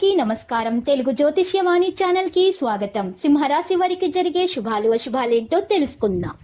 అందరికీ నమస్కారం. తెలుగు జ్యోతిష్యవాణి ఛానల్ కి స్వాగతం. సింహరాశి వారికి జరిగే శుభాలు అశుభాలేంటో తెలుసుకుందాం.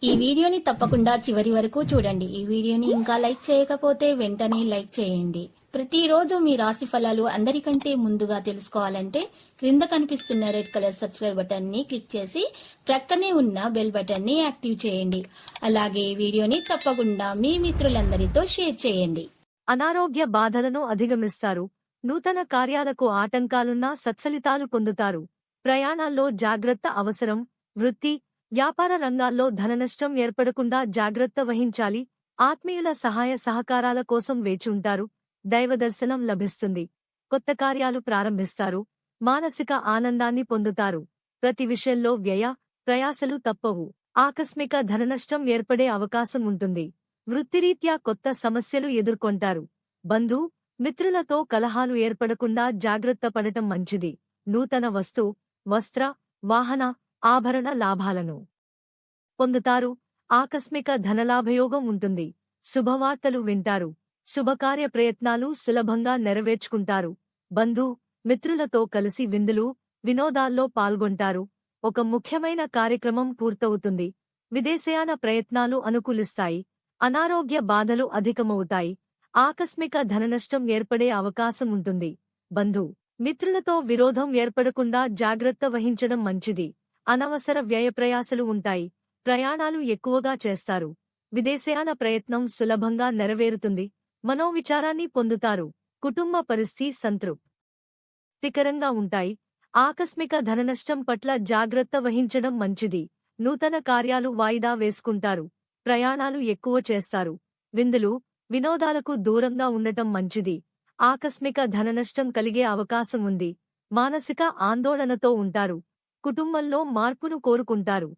ఈ వీడియోని తప్పకుండా చివరి వరకు చూడండి. ఈ వీడియోని ఇంకా లైక్ చేయకపోతే వెంటనే లైక్ చేయండి. ప్రతిరోజు మీ రాశి ఫలాలు అందరికంటే ముందుగా తెలుసుకోవాలంటే క్రింద కనిపిస్తున్న రెడ్ కలర్ సబ్స్క్రైబ్ బటన్ ని క్లిక్ చేసి ప్రక్కనే ఉన్న బెల్ బటన్ ని యాక్టివ్ చేయండి. అలాగే ఈ వీడియోని తప్పకుండా మీ మిత్రులందరితో షేర్ చేయండి. అనారోగ్య బాధలను అధిగమిస్తారు. నూతన కార్యాలకు ఆటంకాలున్నా సత్ఫలితాలు పొందుతారు. ప్రయాణాల్లో జాగ్రత్త అవసరం. వృత్తి, వ్యాపార రంగాల్లో ధననష్టం ఏర్పడకుండా జాగ్రత్త వహించాలి. ఆత్మీయుల సహాయ సహకారాల కోసం వేచుంటారు. దైవదర్శనం లభిస్తుంది. కొత్త కార్యాలు ప్రారంభిస్తారు. మానసిక ఆనందాన్ని పొందుతారు. ప్రతి విషయంలో వ్యయ ప్రయాసలు తప్పవు. ఆకస్మిక ధననష్టం ఏర్పడే అవకాశం ఉంటుంది. వృత్తిరీత్యా కొత్త సమస్యలు ఎదుర్కొంటారు. బంధు మిత్రులతో కలహాలు ఏర్పడకుండా జాగ్రత్త పడటం మంచిది. నూతన వస్త్ర, వాహన, ఆభరణ లాభాలను పొందుతారు. ఆకస్మిక ధనలాభయోగం ఉంటుంది. శుభవార్తలు వింటారు. శుభకార్య ప్రయత్నాలు సులభంగా నెరవేర్చుకుంటారు. బంధు మిత్రులతో కలిసి విందులు, వినోదాల్లో పాల్గొంటారు. ఒక ముఖ్యమైన కార్యక్రమం పూర్తవుతుంది. విదేశయాన ప్రయత్నాలు అనుకూలిస్తాయి. అనారోగ్య బాధలు అధికమవుతాయి. ఆకస్మిక ధననష్టం ఏర్పడే అవకాశం ఉంటుంది. బంధు మిత్రులతో విరోధం ఏర్పడకుండా జాగ్రత్త వహించడం మంచిది. అనవసర వ్యయప్రయాసలు ఉంటాయి. ప్రయాణాలు ఎక్కువగా చేస్తారు. విదేశయాన ప్రయత్నం సులభంగా నెరవేరుతుంది. మనోవిచారాన్ని పొందుతారు. కుటుంబ పరిస్థితి సంతృప్తికరంగా ఉంటాయి. ఆకస్మిక ధననష్టం పట్ల జాగ్రత్త వహించడం మంచిది. నూతన కార్యాలు వాయిదా వేసుకుంటారు. ప్రయాణాలు ఎక్కువ చేస్తారు. విందులు, వినోదాలకు దూరంగా ఉండటం మంచిది. ఆకస్మిక ధననష్టం కలిగే అవకాశం ఉంది. మానసిక ఆందోళనతో ఉంటారు. కుటుంబంలో మార్పును కోరుకుంటారు.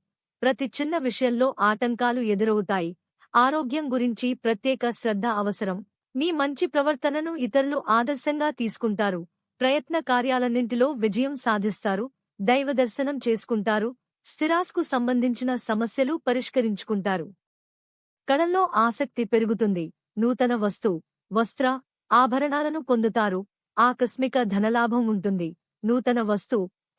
ప్రతి చిన్న విషయంలో ఆటంకాలు ఎదురవుతాయి. ఆరోగ్యం గురించి ప్రత్యేక శ్రద్ధ అవసరం. మీ మంచి ప్రవర్తనను ఇతరులు ఆదర్శంగా తీసుకుంటారు. ప్రయత్న కార్యాలన్నింటిలో విజయం సాధిస్తారు. దైవదర్శనం చేసుకుంటారు. స్థిరాస్తికు సంబంధించిన సమస్యలు పరిష్కరించుకుంటారు. కళల్లో ఆసక్తి పెరుగుతుంది. నూతన వస్త్ర, ఆభరణాలను పొందుతారు. ఆకస్మిక ధనలాభం ఉంటుంది. నూతన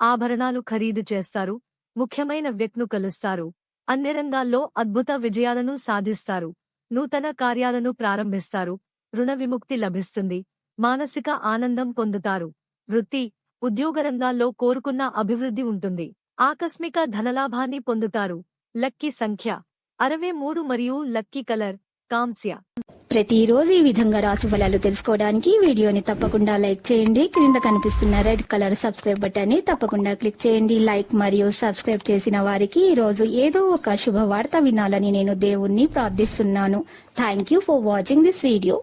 ఆభరణాలు ఖరీదు చేస్తారు. ముఖ్యమైన వ్యక్తిను కలుస్తారు. అన్ని రంగాల్లో అద్భుత విజయాలను సాధిస్తారు. నూతన కార్యాలను ప్రారంభిస్తారు. రుణ విముక్తి లభిస్తుంది. మానసిక ఆనందం పొందుతారు. వృత్తి, ఉద్యోగ రంగాల్లో కోరుకున్న అభివృద్ధి ఉంటుంది. ఆకస్మిక ధనలాభాన్ని పొందుతారు. లక్కీ సంఖ్య 63 మరియు లక్కీ కలర్ కాంస్య. ప్రతిరోజు ఈ విధంగా రాశి ఫలాలు తెలుసుకోవడానికి వీడియోని తప్పకుండా లైక్ చేయండి. క్రింద కనిపిస్తున్న రెడ్ కలర్ సబ్స్క్రైబ్ బటన్ ని తప్పకుండా క్లిక్ చేయండి. లైక్ మరియు సబ్స్క్రైబ్ చేసిన వారికి ఈ రోజు ఏదో ఒక శుభవార్త వినాలని నేను దేవుణ్ణి ప్రార్థిస్తున్నాను. Thank you for watching this video.